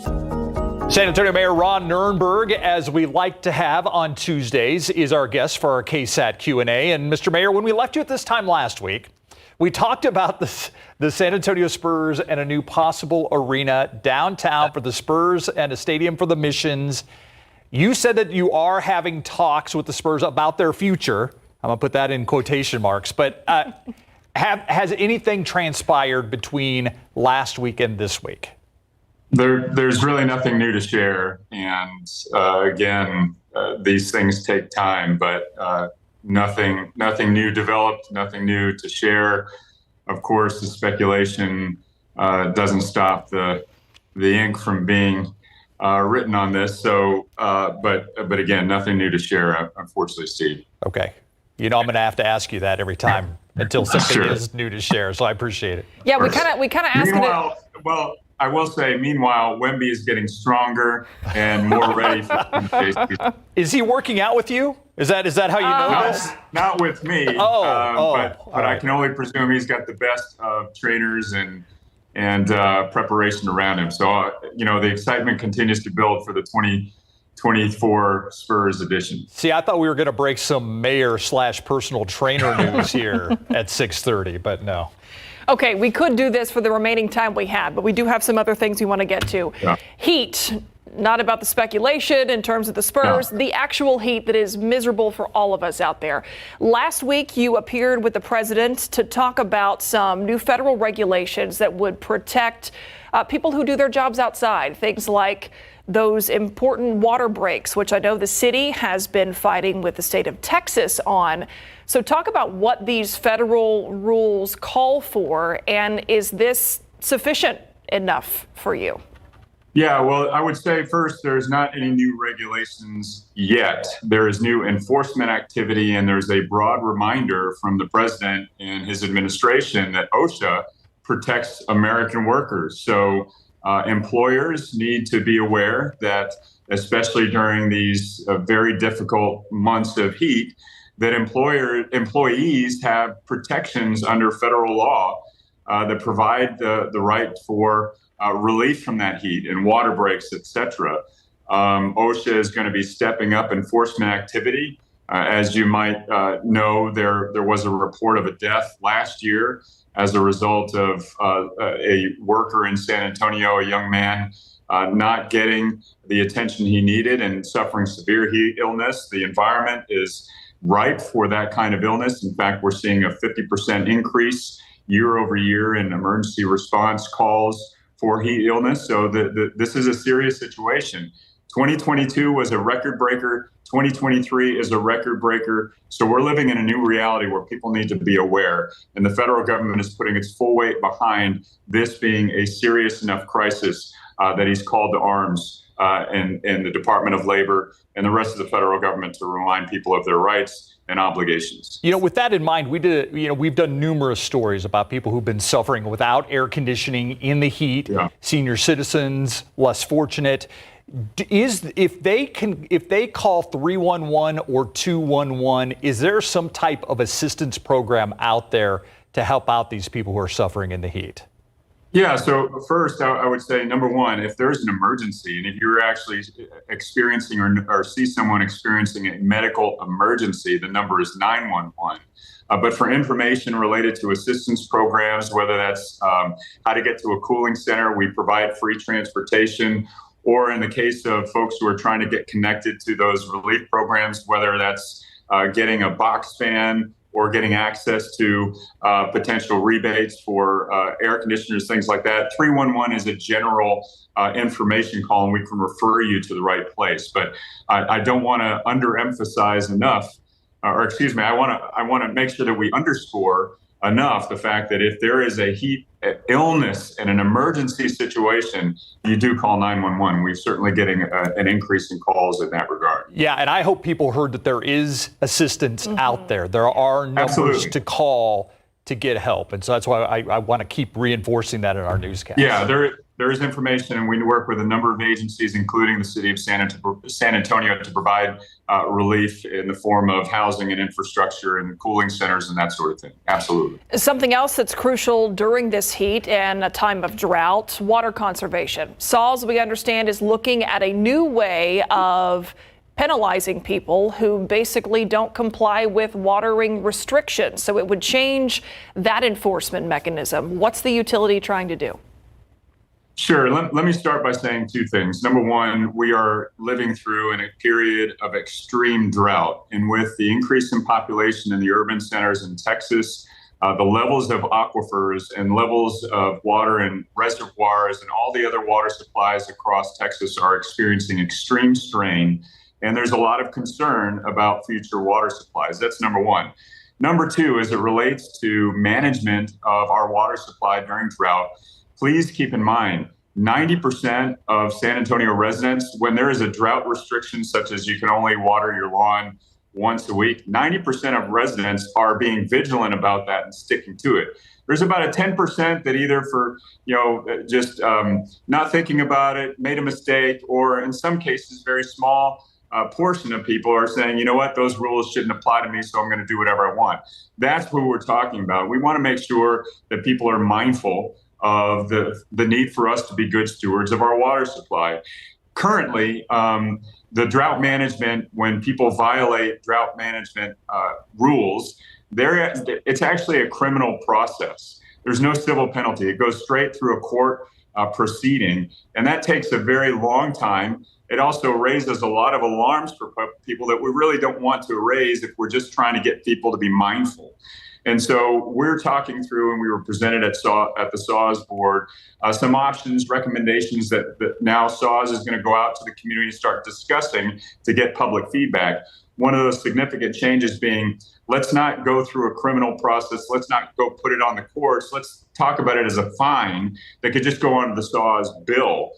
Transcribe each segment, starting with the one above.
San Antonio Mayor Ron Nirenberg, as we like to have on Tuesdays, is our guest for our KSAT Q&A. And Mr. Mayor, when we left you at this time last week, we talked about the San Antonio Spurs and a new possible arena downtown for the Spurs and a stadium for the Missions. You said that you are having talks with the Spurs about their future. I'm going to put that in quotation marks. But has anything transpired between last week and this week? There's really nothing new to share. And again, these things take time, but nothing new developed, nothing new to share. Of course, the speculation doesn't stop the ink from being written on this. So, but again, nothing new to share, unfortunately, Steve. Okay. You know, I'm going to have to ask you that every time until something is new to share. So I appreciate it. Yeah, we kind of asked it. Well, I will say, meanwhile, Wemby is getting stronger and more ready for the Is he working out with you? Is that how you know this? Not with me. But I can only presume he's got the best trainers and preparation around him. So, the excitement continues to build for the 2024 Spurs edition. See, I thought we were going to break some mayor/personal trainer news here at 6:30, but no. Okay, we could do this for the remaining time we have, but we do have some other things we want to get to. Yeah. Heat, not about the speculation in terms of the Spurs, the actual heat that is miserable for all of us out there. Last week, you appeared with the president to talk about some new federal regulations that would protect people who do their jobs outside, things like those important water breaks, which I know the city has been fighting with the state of Texas on. So talk about what these federal rules call for, and is this sufficient enough for you? Yeah, well, I would say first, there's not any new regulations yet. There is new enforcement activity, and there's a broad reminder from the president and his administration that OSHA protects American workers. So employers need to be aware that, especially during these very difficult months of heat, that employees have protections under federal law that provide the right for relief from that heat and water breaks, et cetera. OSHA is going to be stepping up enforcement activity. As you might know, there was a report of a death last year as a result of a worker in San Antonio, a young man, not getting the attention he needed and suffering severe heat illness. The environment is ripe for that kind of illness. In fact, we're seeing a 50% increase year over year in emergency response calls for heat illness. So this is a serious situation. 2022 was a record breaker. 2023 is a record breaker. So we're living in a new reality where people need to be aware. And the federal government is putting its full weight behind this being a serious enough crisis that he's called to arms and the Department of Labor and the rest of the federal government to remind people of their rights and obligations. With that in mind, we've done numerous stories about people who've been suffering without air conditioning in the heat, senior citizens, less fortunate. If they call 311 or 211, is there some type of assistance program out there to help out these people who are suffering in the heat? Yeah, so first, I would say, number one, if there's an emergency, and if you're actually experiencing or see someone experiencing a medical emergency, the number is 911. But for information related to assistance programs, whether that's how to get to a cooling center, we provide free transportation, or in the case of folks who are trying to get connected to those relief programs, whether that's getting a box fan or getting access to potential rebates for air conditioners, things like that. 311 is a general information call, and we can refer you to the right place. But I don't want to underemphasize enough, I want to make sure that we underscore enough the fact that if there is a heat illness and an emergency situation, you do call 911. We're certainly getting an increase in calls in that regard. Yeah, and I hope people heard that there is assistance out there. There are numbers to call to get help. And so that's why I want to keep reinforcing that in our newscast. Yeah, there is information, and we work with a number of agencies, including the city of San Antonio, to provide relief in the form of housing and infrastructure and cooling centers and that sort of thing. Absolutely. Something else that's crucial during this heat and a time of drought, water conservation. SAWS, we understand, is looking at a new way of penalizing people who basically don't comply with watering restrictions. So it would change that enforcement mechanism. What's the utility trying to do? Sure. Let me start by saying two things. Number one, we are living through in a period of extreme drought. And with the increase in population in the urban centers in Texas, the levels of aquifers and levels of water and reservoirs and all the other water supplies across Texas are experiencing extreme strain. And there's a lot of concern about future water supplies. That's number one. Number two, as it relates to management of our water supply during drought, please keep in mind, 90% of San Antonio residents, when there is a drought restriction, such as you can only water your lawn once a week, 90% of residents are being vigilant about that and sticking to it. There's about a 10% that either for, just not thinking about it, made a mistake, or in some cases, very small portion of people are saying, you know what, those rules shouldn't apply to me, so I'm going to do whatever I want. That's who we're talking about. We want to make sure that people are mindful of the need for us to be good stewards of our water supply. Currently, the drought management, when people violate drought management rules, it's actually a criminal process. There's no civil penalty. It goes straight through a court proceeding, and that takes a very long time. It also raises a lot of alarms for people that we really don't want to raise if we're just trying to get people to be mindful. And so we're talking through, and we were presented at the SAWS board, some options, recommendations that now SAWS is going to go out to the community and start discussing to get public feedback. One of those significant changes being, let's not go through a criminal process. Let's not go put it on the courts. Let's talk about it as a fine that could just go onto the SAWS bill.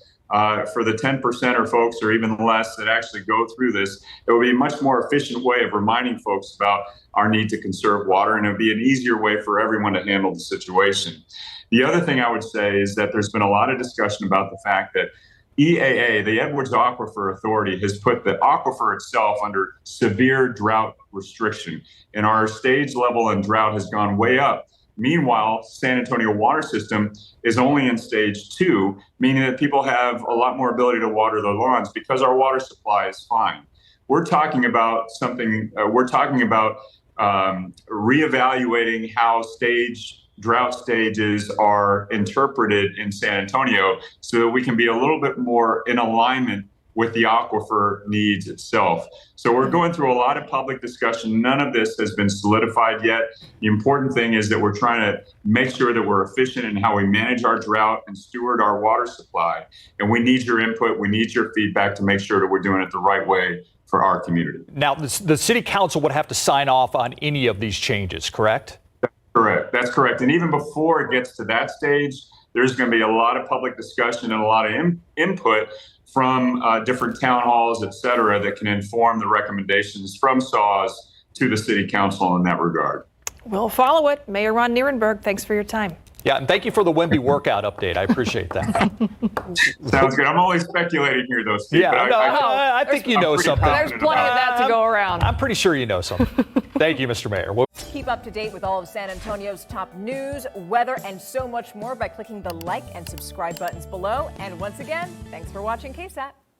For the 10% or folks or even less that actually go through this, it will be a much more efficient way of reminding folks about our need to conserve water, and it would be an easier way for everyone to handle the situation. The other thing I would say is that there's been a lot of discussion about the fact that EAA, the Edwards Aquifer Authority, has put the aquifer itself under severe drought restriction, and our stage level in drought has gone way up. Meanwhile, San Antonio water system is only in stage 2, meaning that people have a lot more ability to water their lawns because our water supply is fine. We're talking about reevaluating how drought stages are interpreted in San Antonio so that we can be a little bit more in alignment with the aquifer needs itself. So we're going through a lot of public discussion. None of this has been solidified yet. The important thing is that we're trying to make sure that we're efficient in how we manage our drought and steward our water supply. And we need your input. We need your feedback to make sure that we're doing it the right way for our community. Now, the city council would have to sign off on any of these changes, correct? That's correct. That's correct. And even before it gets to that stage, there's going to be a lot of public discussion and a lot of input from different town halls, et cetera, that can inform the recommendations from SAWS to the city council in that regard. We'll follow it. Mayor Ron Nirenberg, thanks for your time. Yeah, and thank you for the Wemby workout update. I appreciate that. Sounds good. I'm only speculating here, though, Steve. Yeah, but I think you know something. There's plenty of that to go around. I'm pretty sure you know something. Thank you, Mr. Mayor. Keep up to date with all of San Antonio's top news, weather, and so much more by clicking the like and subscribe buttons below. And once again, thanks for watching KSAT.